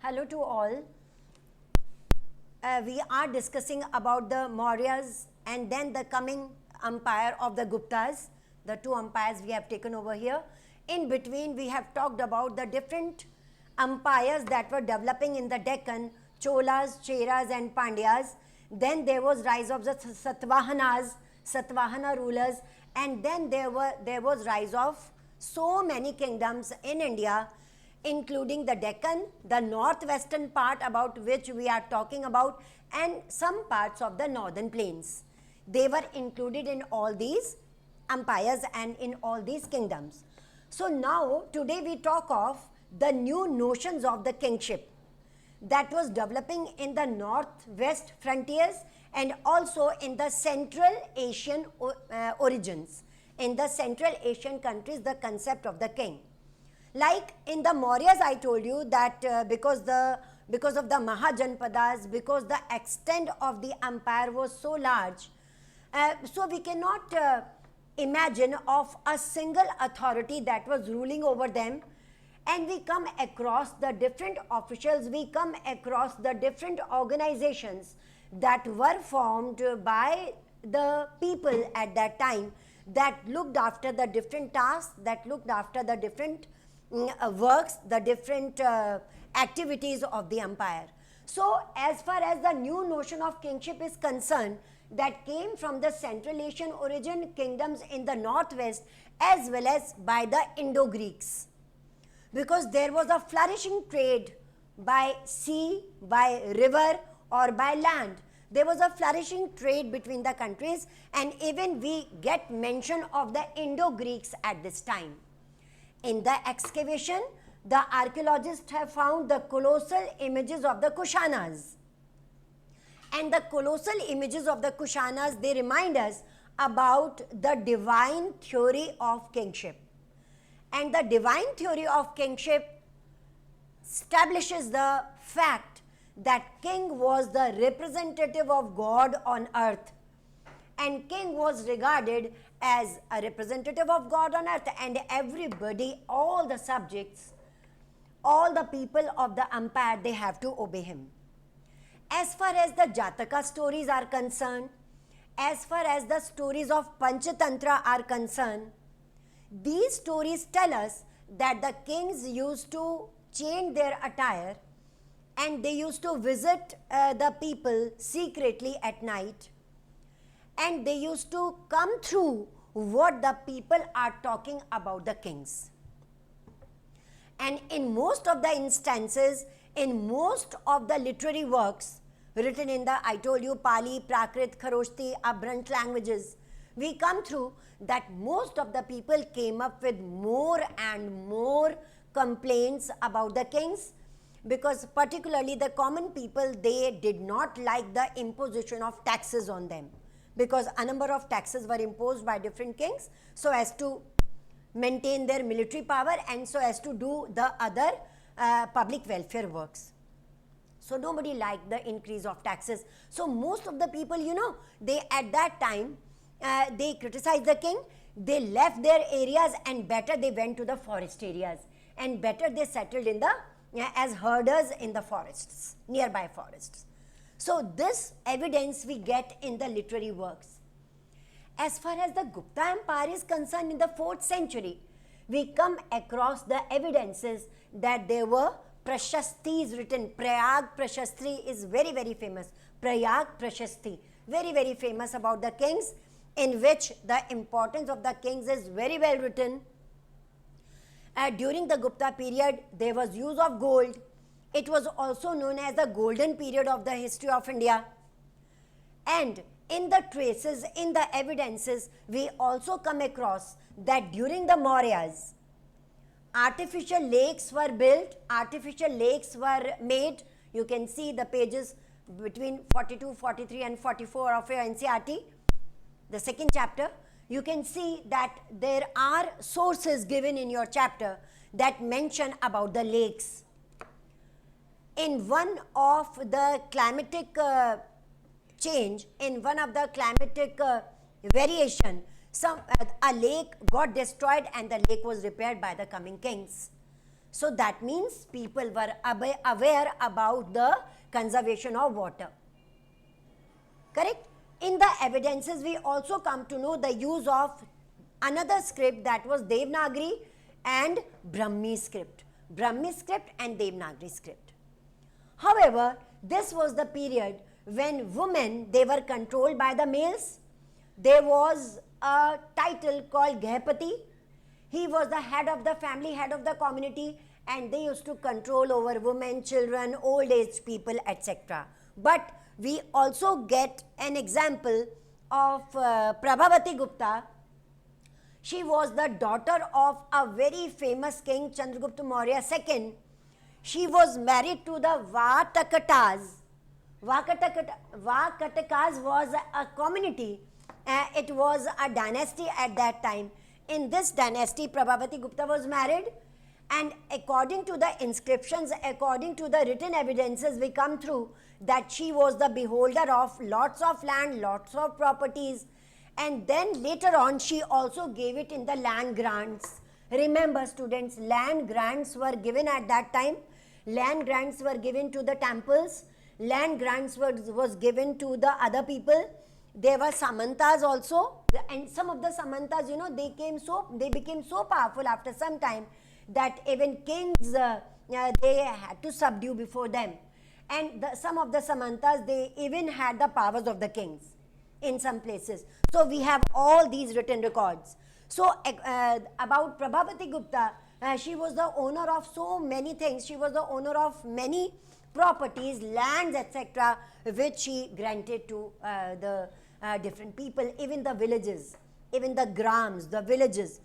Hello to all. We are discussing about the Mauryas and then the coming empire of the Guptas, the two empires we have taken over here. In between, we have talked about the different empires that were developing in the Deccan, Cholas, Cheras and Pandyas. Then there was rise of the Satavahanas, Satavahana rulers, and then there was rise of so many kingdoms in India, including the Deccan, the northwestern part about which we are talking about, and some parts of the northern plains. They were included in all these empires and in all these kingdoms. So now, today we talk of the new notions of the kingship that was developing in the northwest frontiers and also in the Central Asian origins. In the Central Asian countries, the concept of the king. Like in the Mauryas, I told you that because of the Mahajanpadas, because the extent of the empire was so large, so we cannot imagine of a single authority that was ruling over them. And we come across the different officials, we come across the different organizations that were formed by the people at that time that looked after the different tasks, that looked after the different works, the different activities of the empire. So as far as the new notion of kingship is concerned, that came from the Central Asian origin kingdoms in the northwest as well as by the Indo-Greeks. Because there was a flourishing trade by sea, by river or by land. There was a flourishing trade between the countries, and even we get mention of the Indo-Greeks at this time. In the excavation, the archaeologists have found the colossal images of the Kushanas. And the colossal images of the Kushanas, they remind us about the divine theory of kingship. And the divine theory of kingship establishes the fact that king was the representative of God on earth. And king was regarded as a representative of God on earth, and everybody, all the subjects, all the people of the empire, they have to obey him. As far as the Jataka stories are concerned, as far as the stories of Panchatantra are concerned, these stories tell us that the kings used to change their attire and they used to visit the people secretly at night, and they used to come through what the people are talking about the kings. And in most of the instances, in most of the literary works written in the, I told you, Pali, Prakrit, Kharoshthi, Abhrant languages, we come through that most of the people came up with more and more complaints about the kings, because particularly the common people, they did not like the imposition of taxes on them, because a number of taxes were imposed by different kings so as to maintain their military power and so as to do the other public welfare works. So nobody liked the increase of taxes. So most of the people, they at that time, they criticized the king, they left their areas and better they went to the forest areas and better they settled in the as herders in the forests, nearby forests. So this evidence we get in the literary works. As far as the Gupta Empire is concerned, in the 4th century, we come across the evidences that there were Prashastis written. Prayag Prashasti is very, very famous. Prayag Prashasti, very, very famous about the kings, in which the importance of the kings is very well written. During the Gupta period, there was use of gold. It was also known as the golden period of the history of India. And in the traces, in the evidences, we also come across that during the Mauryas, artificial lakes were built, artificial lakes were made. You can see the pages between 42, 43 and 44 of your NCERT, the 2nd chapter. You can see that there are sources given in your chapter that mention about the lakes. In one of the climatic change, in one of the climatic variation, a lake got destroyed and the lake was repaired by the coming kings. So that means people were aware about the conservation of water. Correct? In the evidences, we also come to know the use of another script, that was Devanagari and Brahmi script. Brahmi script and Devanagari script. However, this was the period when women, they were controlled by the males. There was a title called Gehpati. He was the head of the family, head of the community, and they used to control over women, children, old age people, etc. But we also get an example of Prabhavati Gupta. She was the daughter of a very famous king, Chandragupta Maurya II. She was married to the Vakatakas. Vakatakas was a community. It was a dynasty at that time. In this dynasty, Prabhavati Gupta was married, and according to the inscriptions, according to the written evidences, we come through that she was the beholder of lots of land, lots of properties, and then later on she also gave it in the land grants. Remember students, land grants were given at that time. Land grants were given to the temples. Land grants was given to the other people. There were Samantas also, and some of the Samantas, they became so powerful after some time that even kings, they had to subdue before them. And some of the Samantas, they even had the powers of the kings in some places. So we have all these written records. So about Prabhavati Gupta, she was the owner of so many things. She was the owner of many properties, lands, etc., which she granted to the different people, even the villages, even the grams, the villages,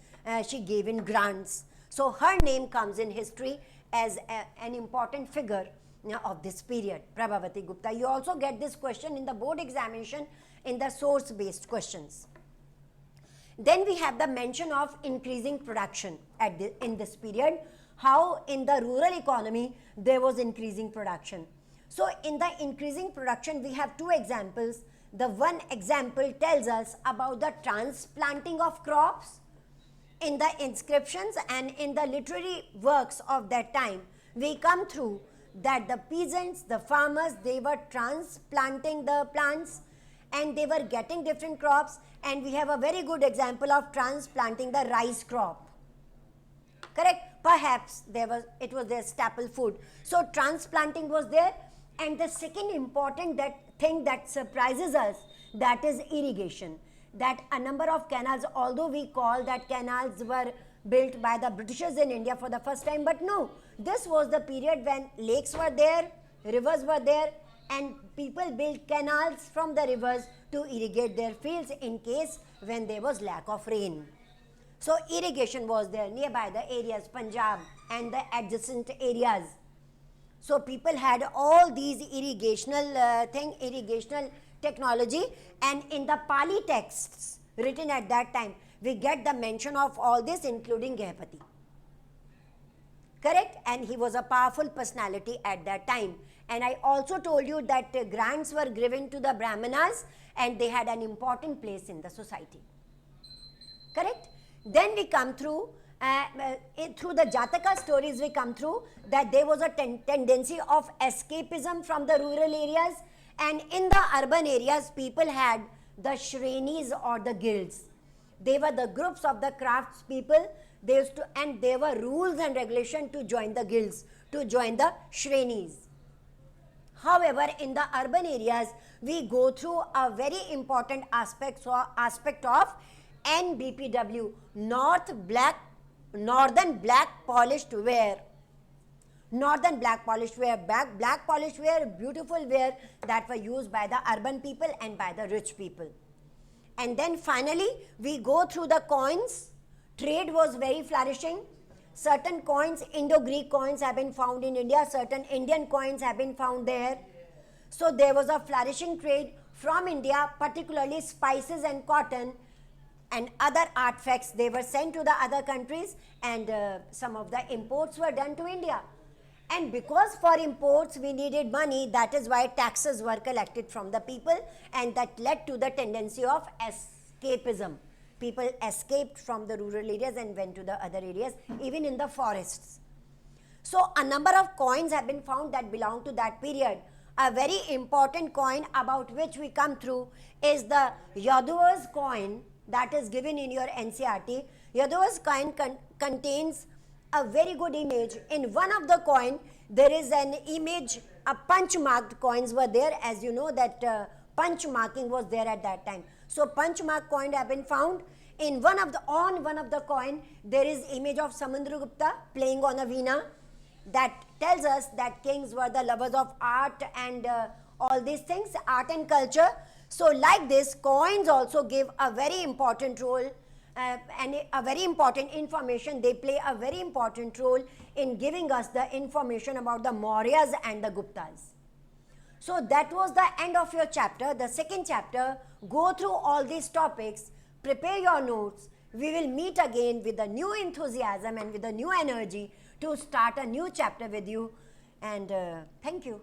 she gave in grants. So her name comes in history as an important figure of this period, Prabhavati Gupta. You also get this question in the board examination in the source based questions. Then we have the mention of increasing production in this period, how in the rural economy there was increasing production. So in the increasing production, we have two examples. The one example tells us about the transplanting of crops. In the inscriptions and in the literary works of that time, we come through that the peasants, the farmers, they were transplanting the plants and they were getting different crops, and we have a very good example of transplanting the rice crop. Correct? Perhaps it was their staple food. So transplanting was there. And the second important thing that surprises us, that is irrigation. That a number of canals, although we call that canals were built by the Britishers in India for the first time, but no, this was the period when lakes were there, rivers were there, and people built canals from the rivers to irrigate their fields in case when there was lack of rain. So irrigation was there nearby the areas, Punjab and the adjacent areas. So people had all these irrigational technology, and in the Pali texts written at that time, we get the mention of all this, including Gehpati. Correct? And he was a powerful personality at that time. And I also told you that grants were given to the Brahmanas and they had an important place in the society. Correct? Then we come through the Jataka stories, we come through that there was a tendency of escapism from the rural areas, and in the urban areas people had the Shrenis or the guilds. They were the groups of the crafts people. And there were rules and regulations to join the guilds, to join the Shrenis. However, in the urban areas, we go through a very important aspect of NBPW, Northern Black Polished Wear. Northern Black Polished Wear, black polished wear, beautiful wear that were used by the urban people and by the rich people. And then finally, we go through the coins. Trade was very flourishing. Certain coins, Indo-Greek coins have been found in India. Certain Indian coins have been found there. So there was a flourishing trade from India, particularly spices and cotton and other artifacts. They were sent to the other countries, and some of the imports were done to India. And because for imports we needed money, that is why taxes were collected from the people, and that led to the tendency of escapism. People escaped from the rural areas and went to the other areas, even in the forests. So a number of coins have been found that belong to that period. A very important coin about which we come through is the Yaduva's coin that is given in your NCERT. Yaduva's coin contains a very good image. In one of the coin, there is an image, a punch marked coins were there, as you know that punch marking was there at that time. So punch mark coin have been found. In one of the coin, there is image of Samudragupta playing on a veena. That tells us that kings were the lovers of art and all these things, art and culture. So like this, coins also give a very important role and a very important information. They play a very important role in giving us the information about the Mauryas and the Guptas. So that was the end of your chapter. The second chapter, go through all these topics, prepare your notes. We will meet again with a new enthusiasm and with a new energy to start a new chapter with you. And thank you.